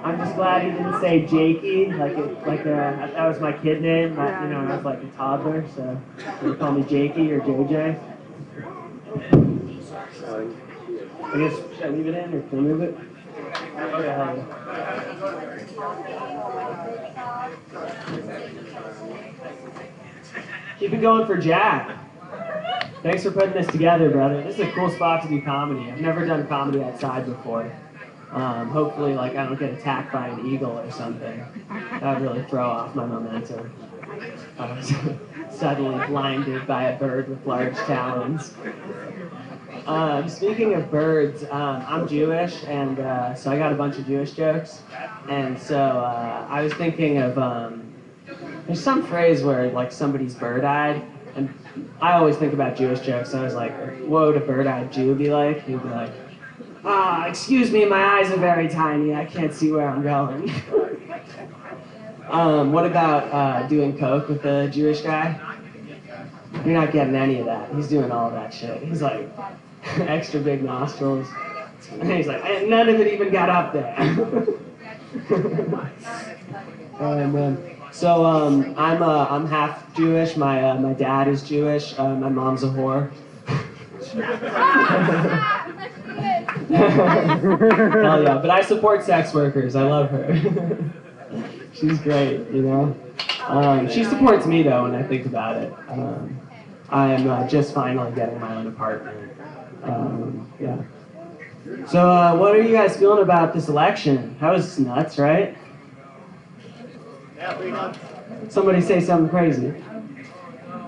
I'm just glad he didn't say Jakey, that was my kid name. I was like a toddler, so they call me Jakey or JJ. I guess should I leave it in or can I move it? Oh yeah. Keep it going for Jack. Thanks for putting this together, brother. This is a cool spot to do comedy. I've never done comedy outside before. Hopefully, I don't get attacked by an eagle or something. That would really throw off my momentum. Suddenly blinded by a bird with large talons. Speaking of birds, I'm Jewish, and so I got a bunch of Jewish jokes. And so I was thinking of, there's some phrase where somebody's bird-eyed, and I always think about Jewish jokes. So I was like, what would a bird-eyed Jew be like? He'd be like, excuse me, my eyes are very tiny. I can't see where I'm going. What about doing coke with a Jewish guy? You're not getting any of that. He's doing all that shit. He's like, extra big nostrils. And he's like, and none of it even got up there. Oh, man. So I'm half Jewish. My dad is Jewish. My mom's a whore. Hell yeah! But I support sex workers. I love her. She's great, She supports me though. When I think about it, I'm just finally getting my own apartment. Yeah. So what are you guys feeling about this election? That was nuts, right? Somebody say something crazy.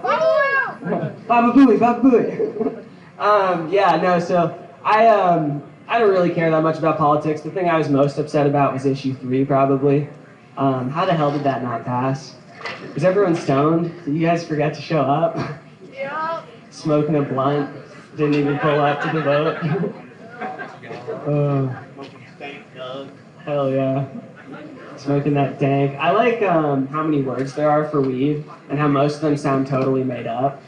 Baba Booey, Baba Booey. Yeah, no, so I don't really care that much about politics. The thing I was most upset about was issue 3, probably. How the hell did that not pass? Was everyone stoned? Did you guys forget to show up? Yeah. Smoking a blunt. Didn't even pull up to the vote. Hell yeah. Smoking that dank. I like how many words there are for weed and how most of them sound totally made up.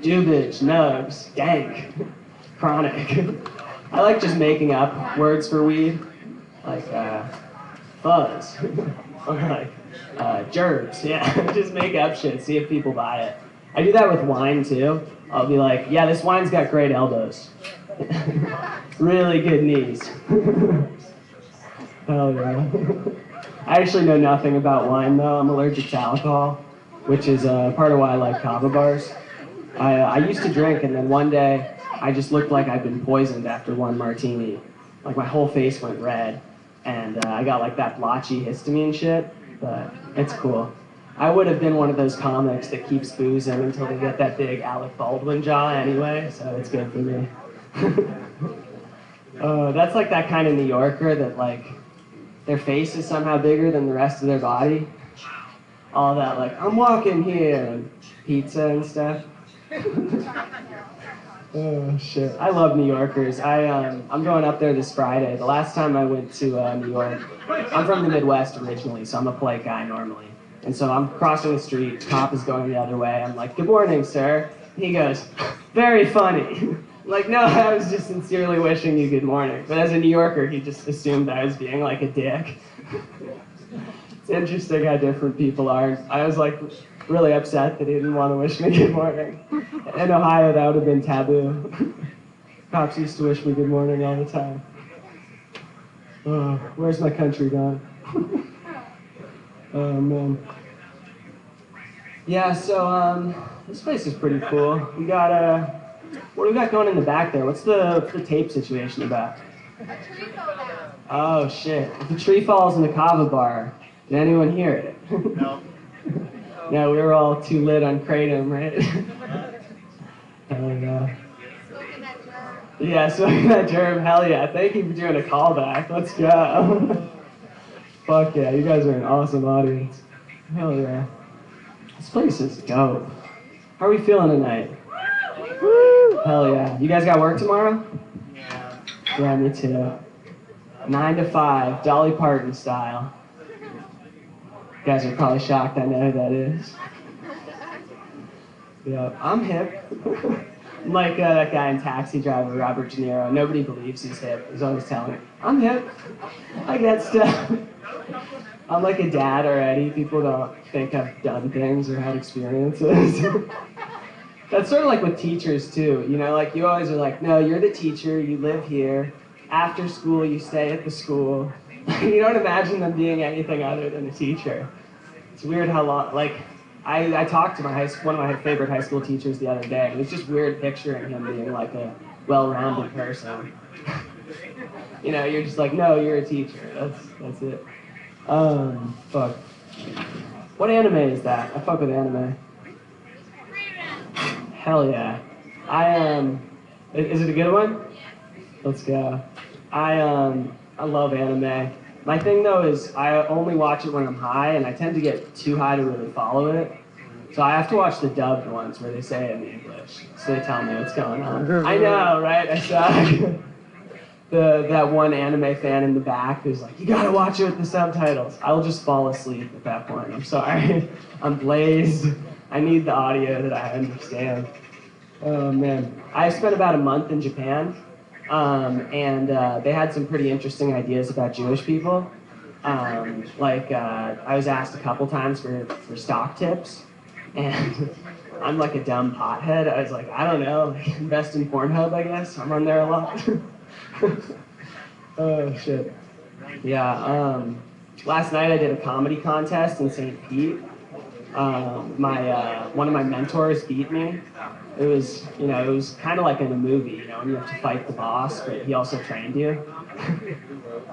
Dubage, nugs, dank, chronic. I like just making up words for weed, like fuzz, or like gerbs. Yeah, just make up shit, see if people buy it. I do that with wine too. I'll be like, yeah, this wine's got great elbows. Really good knees. Hell yeah. I actually know nothing about wine though. I'm allergic to alcohol, which is part of why I like kava bars. I used to drink, and then one day I just looked like I'd been poisoned after one martini. Like my whole face went red, and I got like that blotchy histamine shit, but it's cool. I would have been one of those comics that keeps boozing until they get that big Alec Baldwin jaw anyway, so it's good for me. That's like that kind of New Yorker that their face is somehow bigger than the rest of their body. All that I'm walking here, and pizza and stuff. Oh shit! I love New Yorkers. I'm going up there this Friday. The last time I went to New York, I'm from the Midwest originally, so I'm a polite guy normally. And so I'm crossing the street. Cop is going the other way. I'm like, "Good morning, sir." He goes, "Very funny." I'm like, no, I was just sincerely wishing you good morning. But as a New Yorker, he just assumed I was being like a dick. It's interesting how different people are. I was really upset that he didn't want to wish me good morning. In Ohio, that would have been taboo. Cops used to wish me good morning all the time. Oh, where's my country gone? Oh, man. Yeah, so this place is pretty cool. We got what do we got going in the back there? What's the tape situation about? A tree fell down. Oh, shit. If a tree falls in the kava bar, did anyone hear it? No. No, we were all too lit on Kratom, right? Hell yeah. Smoking that germ. Yeah, smoking that germ, hell yeah. Thank you for doing a callback. Let's go. Fuck yeah, you guys are an awesome audience. Hell yeah. This place is dope. How are we feeling tonight? Woo! Hell yeah. You guys got work tomorrow? Yeah. Yeah, me too. 9 to 5, Dolly Parton style. You guys are probably shocked I know who that is. Yeah, I'm hip. Like that guy in Taxi Driver, Robert De Niro. Nobody believes he's hip. He's always telling me, I'm hip. I get stuff. I'm like a dad already. People don't think I've done things or had experiences. That's sort of like with teachers too. You know, like you always are like, no, you're the teacher. You live here. After school, you stay at the school. You don't imagine them being anything other than a teacher. It's weird how long, like, I talked to one of my favorite high school teachers the other day. It was just weird picturing him being like a well-rounded person. You know, you're just like, no, you're a teacher. That's it. Fuck. What anime is that? I fuck with anime. Hell yeah. Is it a good one? Let's go. I love anime. My thing though is I only watch it when I'm high, and I tend to get too high to really follow it. So I have to watch the dubbed ones where they say it in English, so they tell me what's going on. I know, right? I suck. That one anime fan in the back who's like, you gotta watch it with the subtitles. I'll just fall asleep at that point. I'm sorry. I'm blazed. I need the audio that I understand. Oh man. I spent about a month in Japan. And they had some pretty interesting ideas about Jewish people. I was asked a couple times for stock tips, and I'm like a dumb pothead. I was like, I don't know, invest in Pornhub, I guess. I'm on there a lot. Oh, shit. Yeah, last night I did a comedy contest in St. Pete. One of my mentors beat me. It was kind of like in a movie, when you have to fight the boss, but he also trained you.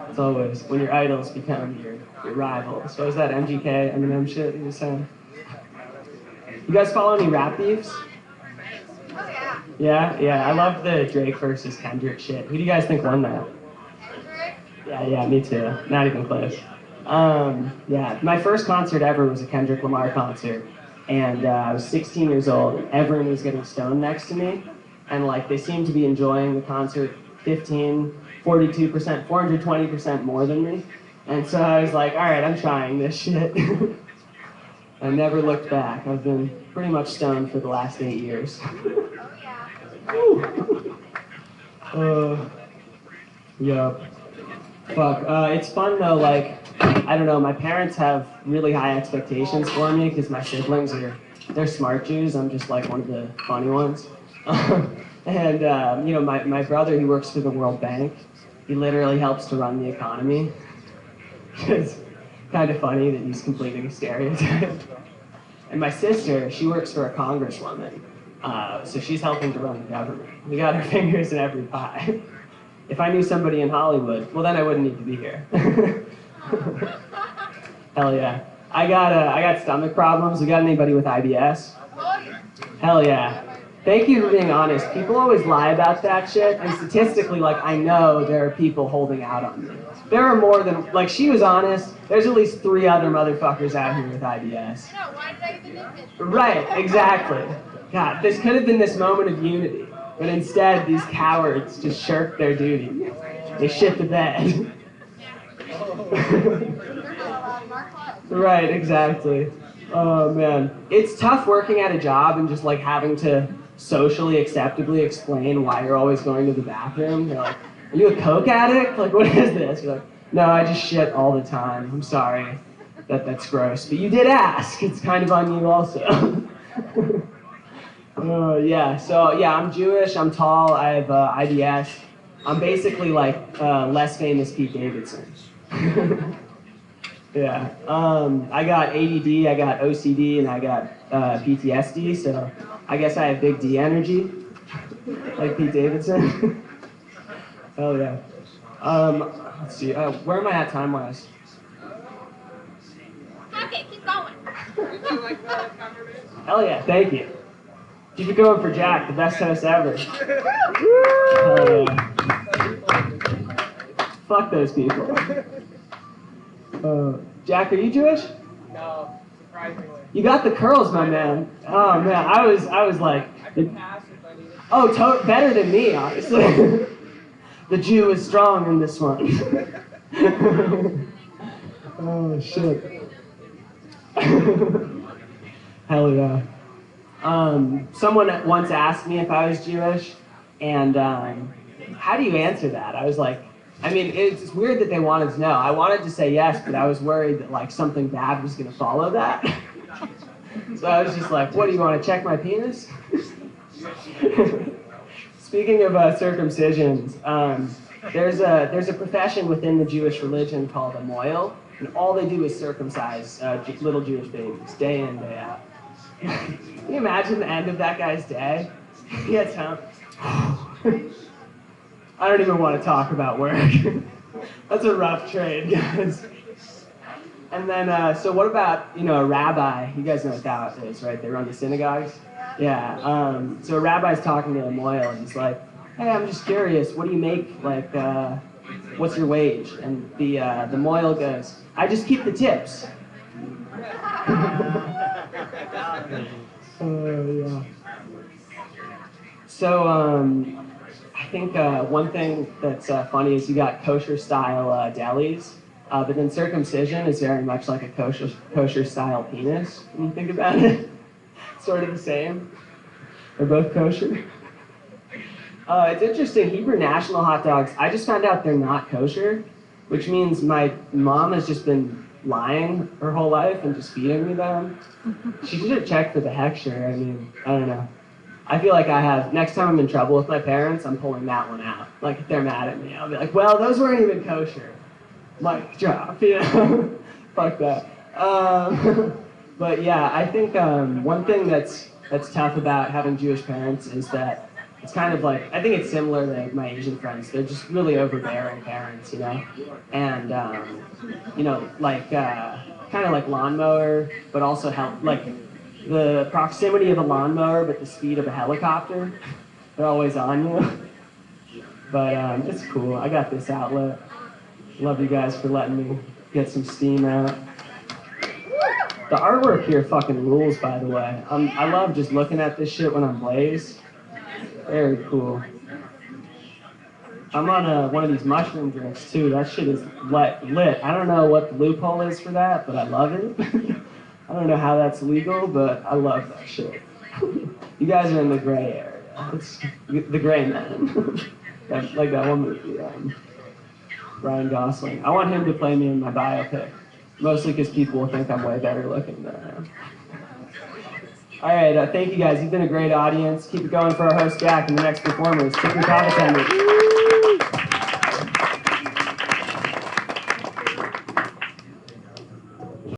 It's always when your idols become your rivals. So is that MGK, Eminem shit you were saying? You guys follow any rap beefs? Oh yeah. Yeah. I love the Drake versus Kendrick shit. Who do you guys think won that? Kendrick? Yeah, me too. Not even close. Yeah, my first concert ever was a Kendrick Lamar concert. And I was 16 years old, and everyone was getting stoned next to me. And like, they seemed to be enjoying the concert 42%, 420% more than me. And so I was like, all right, I'm trying this shit. I never looked back. I've been pretty much stoned for the last 8 years. Oh yeah. Yeah. Fuck. It's fun though, like, I don't know, my parents have really high expectations for me because my siblings they're smart Jews. I'm just like one of the funny ones. And, my brother, he works for the World Bank. He literally helps to run the economy. It's kind of funny that he's completing a stereotype. And my sister, she works for a congresswoman. So she's helping to run the government. We got our fingers in every pie. If I knew somebody in Hollywood, well then I wouldn't need to be here. Hell yeah. I got stomach problems. We got anybody with IBS? Hell yeah. Thank you for being honest. People always lie about that shit, and statistically, like, I know there are people holding out on me. There are more than, like, she was honest. There's at least 3 other motherfuckers out here with IBS. No, why did I even admit it? Right, exactly. God, this could have been this moment of unity, but instead, these cowards just shirk their duty. They shit the bed. Right, exactly. Oh man, it's tough working at a job and just like having to socially acceptably explain why you're always going to the bathroom. You're like, are you a coke addict? Like, what is this? You're like, no, I just shit all the time. I'm sorry. That's gross. But you did ask. It's kind of on you also. Yeah, so yeah, I'm Jewish, I'm tall, I have IBS. I'm basically like less famous Pete Davidson. Yeah, I got ADD, I got OCD, and I got PTSD, so I guess I have big D energy, like Pete Davidson. Hell yeah. Let's see, where am I at time-wise? Okay, keep going. Hell yeah, thank you. Keep it going for Jack, the best host ever. Hell yeah. Fuck those people. Jack, are you Jewish? No, surprisingly. You got the curls, my man. Oh man, I was like, I could pass if I needed to. oh, better than me, honestly. The Jew is strong in this one. Oh shit. Hell yeah. Someone once asked me if I was Jewish, and how do you answer that? I was like, I mean, it's weird that they wanted to know. I wanted to say yes, but I was worried that like something bad was going to follow that. So I was just like, what, do you want to check my penis? Speaking of circumcisions, there's a profession within the Jewish religion called a moil, and all they do is circumcise little Jewish babies, day in, day out. Can you imagine the end of that guy's day? He gets home. I don't even want to talk about work. That's a rough trade, guys. And then, so what about, a rabbi? You guys know what that is, right? They run the synagogues. Yeah. So a rabbi's talking to a moil, and he's like, "Hey, I'm just curious. What do you make? Like, what's your wage?" And the moil goes, "I just keep the tips." Yeah. So I think one thing that's funny is you got kosher style delis, but then circumcision is very much like a kosher style penis when you think about it. Sort of the same. They're both kosher. It's interesting. Hebrew National hot dogs. I just found out they're not kosher, which means my mom has just been lying her whole life and just feeding me them. She should have checked for the hechsher. I mean, I don't know. I feel like I have, next time I'm in trouble with my parents, I'm pulling that one out. Like, if they're mad at me, I'll be like, well, those weren't even kosher. Mic drop, Fuck that. But yeah, I think one thing that's tough about having Jewish parents is that it's kind of like, I think it's similar to my Asian friends. They're just really overbearing parents, And, like, kind of like lawnmower, but also help, like, the proximity of a lawnmower, but the speed of a helicopter. They're always on you. But it's cool. I got this outlet. Love you guys for letting me get some steam out. The artwork here fucking rules, by the way. I love just looking at this shit when I'm Blaze. Very cool. I'm on one of these mushroom drinks too. That shit is lit. I don't know what the loophole is for that, but I love it. I don't know how that's legal, but I love that shit. You guys are in the gray area. It's the gray man. Like that one movie, Ryan Gosling. I want him to play me in my biopic. Mostly because people will think I'm way better looking than I am. All right, thank you guys. You've been a great audience. Keep it going for our host, Jack, and the next performers. Tip your top attendant.